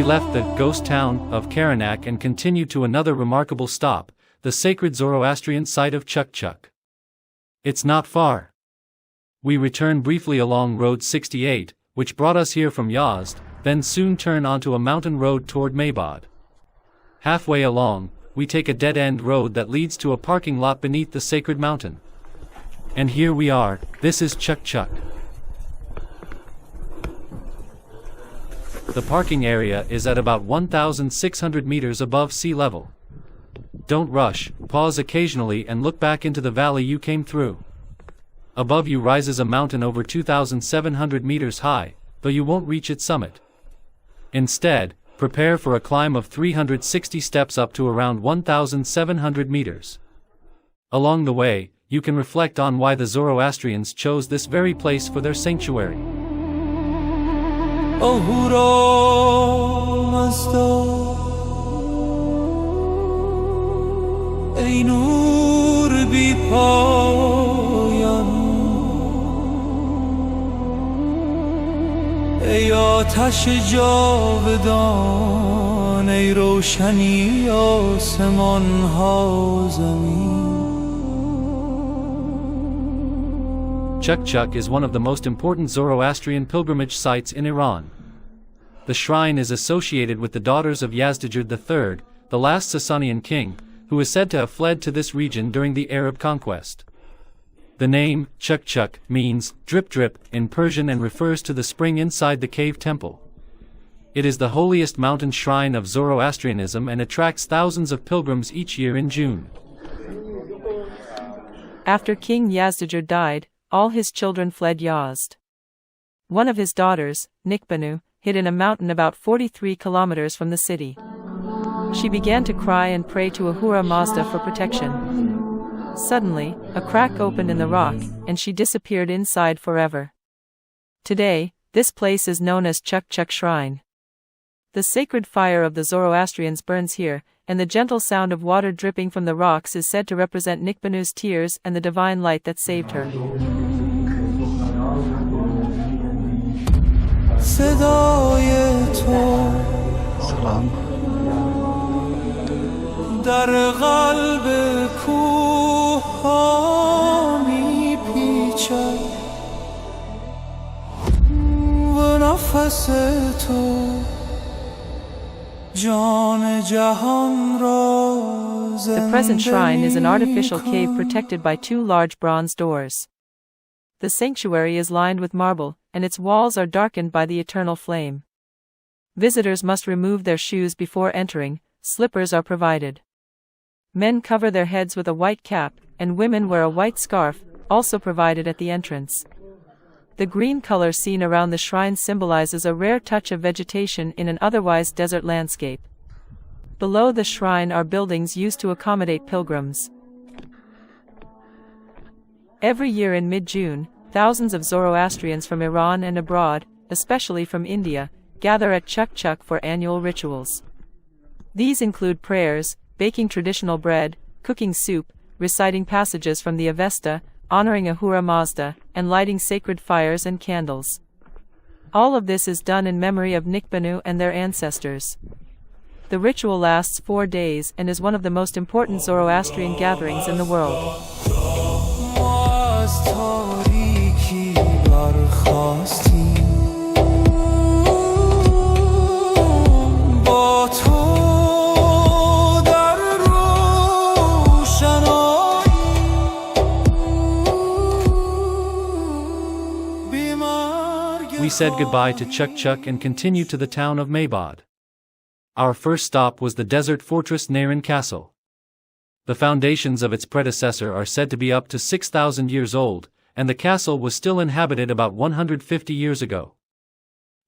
we left the ghost town of Karanak and continued to another remarkable stop, the sacred Zoroastrian site of Chak Chak. It's not far. We return briefly along Road 68, which brought us here from Yazd, then soon turn onto a mountain road toward Meybod. Halfway along, we take a dead-end road that leads to a parking lot beneath the sacred mountain. And here we are. This is Chak Chak. The parking area is at about 1,600 meters above sea level. Don't rush, pause occasionally and look back into the valley you came through. Above you rises a mountain over 2,700 meters high, though you won't reach its summit. Instead, prepare for a climb of 360 steps up to around 1,700 meters. Along the way, you can reflect on why the Zoroastrians chose this very place for their sanctuary. ای آتش جاودان ای روشنی آسمان ها زمین. Chak Chak is one of the most important Zoroastrian pilgrimage sites in Iran. The shrine is associated with the daughters of Yazdegerd III, the last Sasanian king, who is said to have fled to this region during the Arab conquest. The name, Chak Chak, means drip drip in Persian and refers to the spring inside the cave temple. It is the holiest mountain shrine of Zoroastrianism and attracts thousands of pilgrims each year in June. After King Yazdegerd died, all his children fled Yazd. One of his daughters, Nikbanu, hid in a mountain about 43 kilometers from the city. She began to cry and pray to Ahura Mazda for protection. Suddenly, a crack opened in the rock, and she disappeared inside forever. Today, this place is known as Chak Chak Shrine. The sacred fire of the Zoroastrians burns here, and the gentle sound of water dripping from the rocks is said to represent Nikbanu's tears and the divine light that saved her. در قلب کوه ها می پیچد و نفس تو جان جهان را زنده. The present shrine is an artificial cave protected by two large bronze doors. The sanctuary is lined with marble, and its walls are darkened by the eternal flame. Visitors must remove their shoes before entering. Slippers are provided. Men cover their heads with a white cap, and women wear a white scarf, also provided at the entrance. The green color seen around the shrine symbolizes a rare touch of vegetation in an otherwise desert landscape. Below the shrine are buildings used to accommodate pilgrims. Every year in mid-June, thousands of Zoroastrians from Iran and abroad, especially from India, gather at Chak Chak for annual rituals. These include prayers, baking traditional bread, cooking soup, reciting passages from the Avesta, honoring Ahura Mazda, and lighting sacred fires and candles. All of this is done in memory of Nikbanu and their ancestors. The ritual lasts 4 days and is one of the most important Zoroastrian gatherings in the world. We said goodbye to Chak Chak and continued to the town of Meybod. Our first stop was the desert fortress Narin Castle. The foundations of its predecessor are said to be up to 6,000 years old, and the castle was still inhabited about 150 years ago.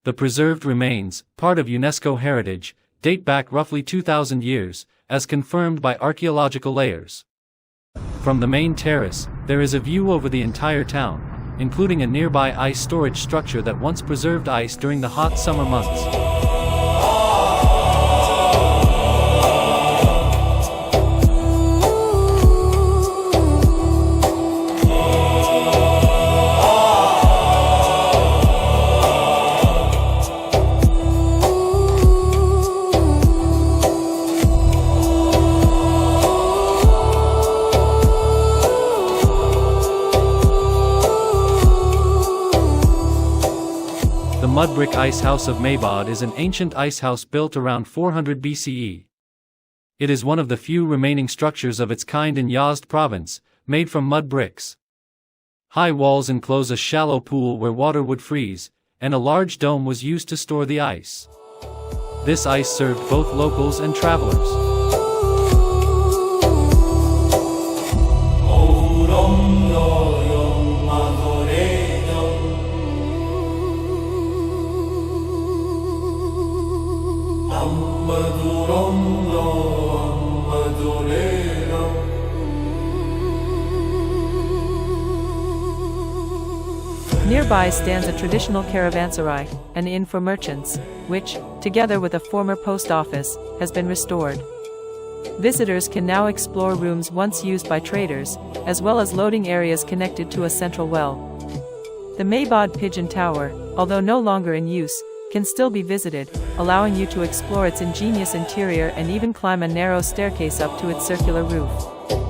The preserved remains, part of UNESCO heritage, date back roughly 2,000 years, as confirmed by archaeological layers. From the main terrace, there is a view over the entire town, including a nearby ice storage structure that once preserved ice during the hot summer months. Mudbrick Ice House of Meybod is an ancient ice house built around 400 BCE. It is one of the few remaining structures of its kind in Yazd province, made from mud bricks. High walls enclose a shallow pool where water would freeze, and a large dome was used to store the ice. This ice served both locals and travelers. Nearby stands a traditional caravanserai, an inn for merchants, which, together with a former post office, has been restored. Visitors can now explore rooms once used by traders, as well as loading areas connected to a central well. The Meybod Pigeon Tower, although no longer in use, can still be visited, allowing you to explore its ingenious interior and even climb a narrow staircase up to its circular roof.